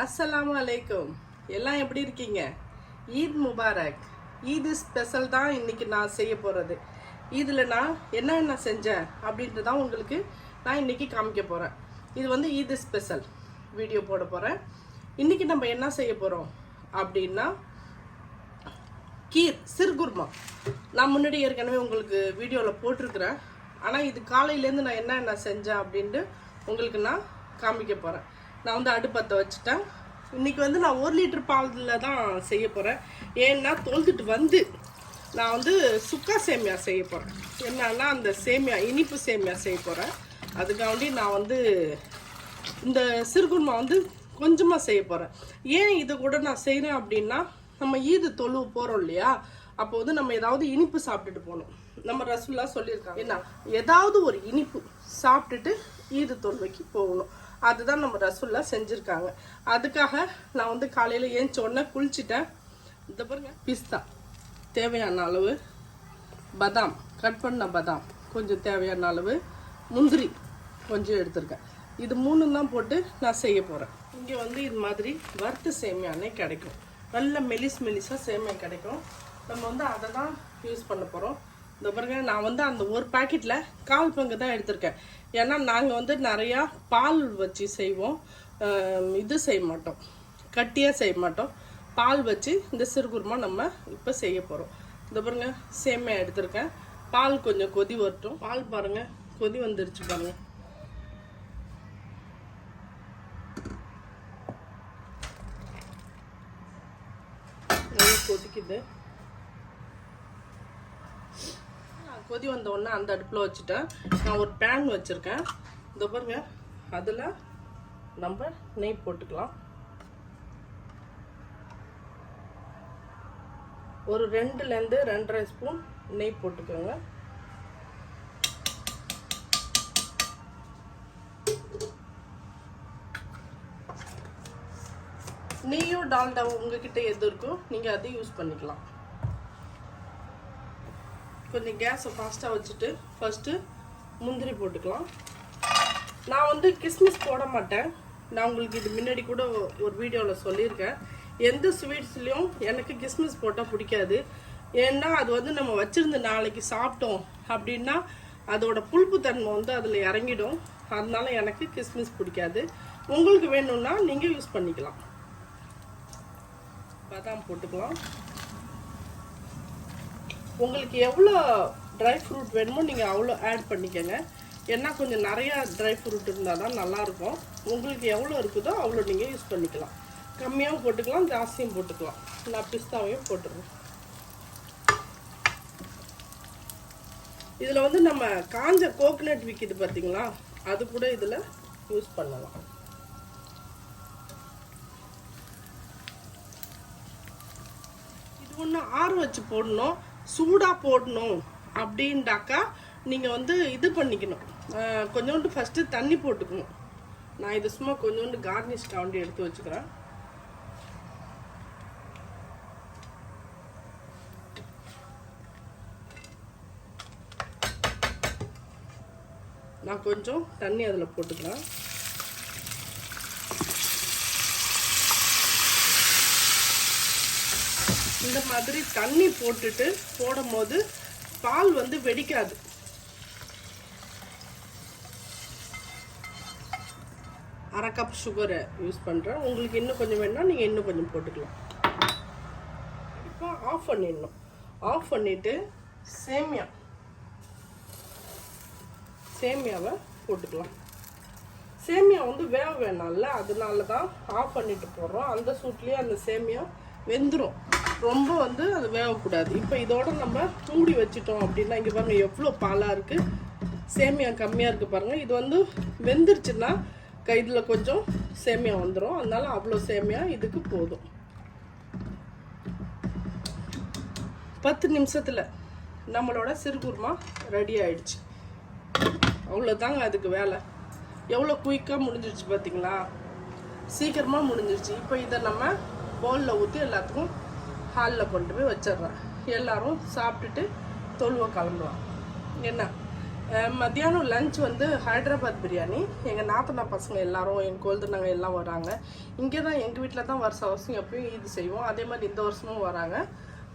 அஸ்ஸலாமு அலைக்கும். எல்லாம் எப்படி இருக்கீங்க? ஈத் முபாரக். ஈது ஸ்பெஷல் தான் இன்னைக்கு நான் செய்ய போகிறது. இதில் நான் என்னென்ன செஞ்சேன் அப்படின்ட்டு தான் உங்களுக்கு நான் இன்றைக்கி காமிக்க போகிறேன். இது வந்து ஈது ஸ்பெஷல் வீடியோ போட போகிறேன். இன்றைக்கி நம்ம என்ன செய்ய போகிறோம் அப்படின்னா கீர் சிறுகுர்மா. நான் முன்னாடி ஏற்கனவே உங்களுக்கு வீடியோவில் போட்டிருக்கிறேன். ஆனால் இது காலையிலேருந்து நான் என்ன செஞ்சேன் அப்படின்ட்டு உங்களுக்கு நான் காமிக்க போகிறேன். நான் வந்து அடுப்பத்தை வச்சுட்டேன். இன்றைக்கி வந்து நான் 1 லிட்டர் பாலில் தான் செய்ய போகிறேன். ஏன்னா தொழுதுட்டு வந்து நான் வந்து சுக்கா சேமியா செய்ய போகிறேன். என்னன்னா அந்த சேமியா இனிப்பு சேமியா செய்ய போகிறேன். அதுக்காண்டி நான் வந்து இந்த சிறுகுர்மா வந்து கொஞ்சமாக செய்ய போகிறேன். ஏன் இதை கூட நான் செய்கிறேன் அப்படின்னா, நம்ம ஈது தொழுவு போகிறோம் இல்லையா, அப்போ வந்து நம்ம ஏதாவது இனிப்பு சாப்பிட்டுட்டு போகணும். நம்ம ரசூல்லா சொல்லியிருக்காங்க, என்ன ஏதாவது ஒரு இனிப்பு சாப்பிட்டுட்டு ஈது தொழுவைக்கு போகணும். அதுதான் நம்ம ரசூல்லா செஞ்சுருக்காங்க. அதுக்காக நான் வந்து காலையில் ஏஞ்சோடனே குளிச்சுட்டேன். இந்த பாருங்க, பிஸ்தா தேவையான அளவு, பதாம் கட் பண்ண பதாம் கொஞ்சம் தேவையான அளவு, முந்திரி கொஞ்சம் எடுத்துருக்கேன். இது 3 தான் போட்டு நான் செய்ய போகிறேன். இங்கே வந்து இது மாதிரி வறுத்த சேமியானே கிடைக்கும். நல்ல மெலிசாக சேமியா கிடைக்கும். நம்ம வந்து அதை தான் யூஸ் பண்ண போகிறோம். இந்த பாருங்க, நான் வந்து அந்த ஒரு பாக்கெட்டில் 1/4 பங்கு தான் எடுத்திருக்கேன். ஏன்னா நாங்கள் வந்து நிறையா பால் வச்சு செய்வோம். இது செய்ய மாட்டோம், கட்டியாக செய்ய மாட்டோம். பால் வச்சு இந்த சிறுகுர்மா நம்ம இப்போ செய்ய போகிறோம். இந்த பாருங்க, சேமியா எடுத்திருக்கேன். பால் கொஞ்சம் கொதி வரட்டும். பால் பாருங்கள் கொதி வந்துருச்சு பாருங்கள். கொதிக்குது. கொதி வந்த உடனே அந்த அடுப்பில் வச்சுட்டேன். நான் ஒரு பேன் வச்சுருக்கேன். இந்த பாருங்க, அதில் நம்ம நெய் போட்டுக்கலாம். ஒரு 2லேருந்து 2.5 ஸ்பூன் நெய் போட்டுக்கோங்க. நெய்யோ டால்டா உங்ககிட்ட எது இருக்கோ நீங்கள் அதை யூஸ் பண்ணிக்கலாம். கொஞ்சம் கேஸை ஃபாஸ்ட்டாக வச்சுட்டு ஃபஸ்ட்டு முந்திரி போட்டுக்கலாம். நான் வந்து கிஸ்மிஸ் போட மாட்டேன். நான் உங்களுக்கு இது முன்னாடி கூட ஒரு வீடியோவில் சொல்லியிருக்கேன். எந்த ஸ்வீட்ஸ்லேயும் எனக்கு கிஸ்மிஸ் போட்டால் பிடிக்காது. ஏன்னா அது வந்து நம்ம வச்சுருந்து நாளைக்கு சாப்பிட்டோம் அப்படின்னா அதோட புளிப்பு தன்மை வந்து அதில் இறங்கிடும். அதனால எனக்கு கிஸ்மிஸ் பிடிக்காது. உங்களுக்கு வேணும்னா நீங்கள் யூஸ் பண்ணிக்கலாம். பாதாம் போட்டுக்கலாம். உங்களுக்கு எவ்வளோ ட்ரை ஃப்ரூட் வேணுமோ நீங்கள் அவ்வளோ ஆட் பண்ணிக்கோங்க. ஏன்னா கொஞ்சம் நிறையா ட்ரை ஃப்ரூட் இருந்தால் தான் நல்லாயிருக்கும். உங்களுக்கு எவ்வளோ இருக்குதோ அவ்வளோ நீங்கள் யூஸ் பண்ணிக்கலாம். கம்மியாகவும் போட்டுக்கலாம், ஜாஸ்தியும் போட்டுக்கலாம். நான் பிஸ்தாவையும் போட்டுருவேன். இதில் வந்து நம்ம காஞ்ச கோகனட் விற்கிது பார்த்தீங்களா, அது கூட இதில் யூஸ் பண்ணலாம். இது ஒன்று ஆற வச்சு போடணும். சூடாக போடணும் அப்படின்டாக்கா நீங்கள் வந்து இது பண்ணிக்கணும். கொஞ்சோண்டு ஃபஸ்ட்டு தண்ணி போட்டுக்கணும். நான் இது சும்மா கொஞ்சோண்டு கார்னிஷ்காண்டி எடுத்து வச்சுக்கிறேன். நான் கொஞ்சம் தண்ணி அதில் போட்டுக்கிறேன். இந்த மாதிரி தண்ணி போட்டுட்டு போடும்போது பால் வந்து வெடிக்காது. அரை கப் சுகரை யூஸ் பண்ணுறேன். உங்களுக்கு இன்னும் கொஞ்சம் வேணால் நீங்கள் இன்னும் கொஞ்சம் போட்டுக்கலாம். இப்போ ஆஃப் பண்ணிடணும். ஆஃப் பண்ணிவிட்டு சேமியாவை போட்டுக்கலாம். சேமியா வந்து வேக வேணாம்ல, அதனால தான் ஆஃப் பண்ணிட்டு போடுறோம். அந்த சூட்லேயே அந்த சேமியா வெந்துடும். ரொம்ப வந்து அது வேகக்கூடாது. இப்போ இதோட நம்ம மூடி வச்சிட்டோம் அப்படின்னா, இங்கே பாருங்கள் எவ்வளோ பாலாக இருக்குது. சேமியா கம்மியாக இருக்குது பாருங்கள். இது வந்து வெந்துருச்சுன்னா இதில் கொஞ்சம் சேமியா வந்துடும். அதனால அவ்வளோ சேமியா இதுக்கு போதும். 10 நிமிஷத்தில் நம்மளோட சிறுகுர்மா ரெடி ஆயிடுச்சு. அவ்வளோதாங்க அதுக்கு வேலை. எவ்வளோ குயிக்காக முடிஞ்சிருச்சு பார்த்தீங்களா, சீக்கிரமாக முடிஞ்சிருச்சு. இப்போ இதை நம்ம பவுலில் ஊற்றி எல்லாத்துக்கும் ஹாலில் கொண்டு போய் வச்சிட்றேன். எல்லோரும் சாப்பிட்டுட்டு தொழுவை கிளம்புவாங்க. என்ன மத்தியானம் லஞ்ச் வந்து ஹைதராபாத் பிரியாணி. எங்கள் நாத்தனா பசங்க எல்லாரும், எங்கள் கொழுந்தனாங்க எல்லாம் வராங்க. இங்கே தான் எங்கள் வீட்டில் தான் வருஷம் எப்பயும் இது செய்வோம். அதே மாதிரி இந்த வருஷமும் வராங்க.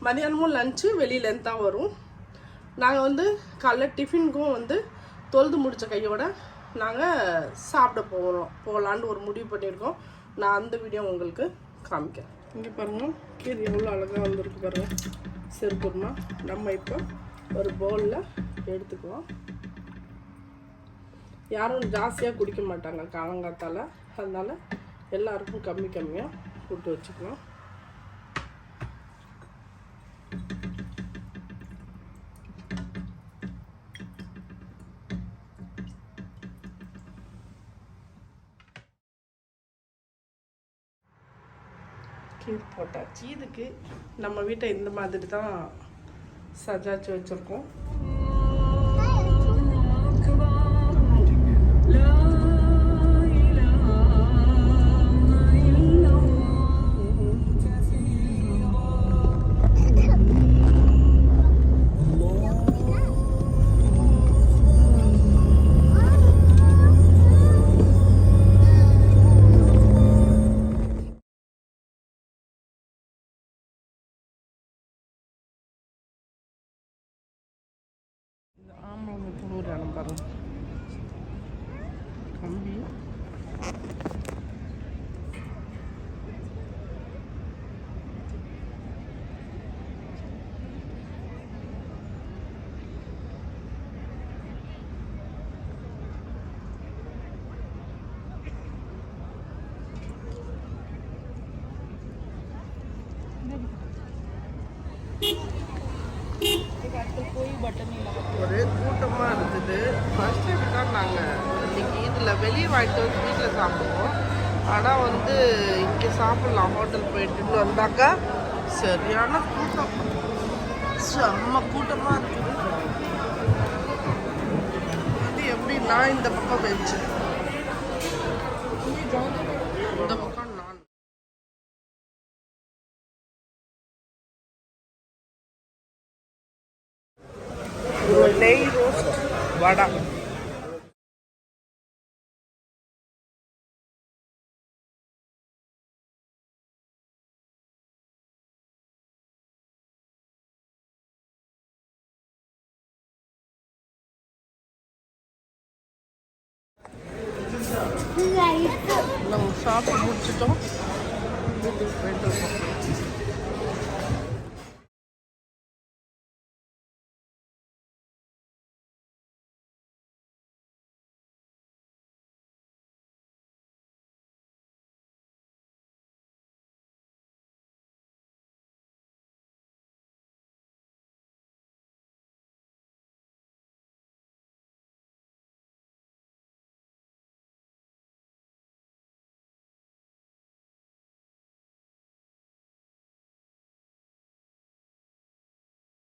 மதியானமும் லஞ்சு வெளியிலேருந்து தான் வரும். நாங்கள் வந்து காலைல டிஃபினுக்கும் வந்து தொழுது முடித்த கையோட நாங்கள் சாப்பிட போகலான்னு ஒரு முடிவு பண்ணியிருக்கோம். நான் அந்த வீடியோ உங்களுக்கு காமிக்கிறேன். இங்கே பாருங்கள், கீரை எவ்வளோ அழகாக வந்திருக்கு பாருங்கள். சிறுகுருமா நம்ம இப்போ ஒரு பவுலில் எடுத்துக்குவோம். யாரும் ஜாஸ்தியாக குடிக்க மாட்டாங்க காலங்காத்தால், அதனால் எல்லாருக்கும் கம்மியாக போட்டு வச்சுக்கலாம். கீரை போட்டாச்சு. இதுக்கு நம்ம வீட்டை இந்த மாதிரி தான் சஜாச்சு வச்சுருக்கோம். ஆமாம், போடுறாங்க பாருங்க கம்பி. ஒரே கூட்டமாக இருந்தது. ஃபர்ஸ்ட் டைம் தான் நாங்கள் இன்னைக்கு இதில் வெளியே வாங்கிட்டு வந்து வீட்டில் சாப்பிடுவோம். ஆனால் வந்து இங்கே சாப்பிட்லாம் ஹோட்டல் போயிட்டுன்னு வந்தாக்கா சரியான கூட்டம், செம்ம கூட்டமாக இருக்குது. இது எப்படின்னா இந்த பக்கம் பெஞ்சு, இந்த பக்கம் நான். நெய் ரோஸ்ட் வடை. நம்ம சாப்பிட்டு முடிச்சிட்டோம். வீட்டுக்கு போயிட்டு இருக்கோம்.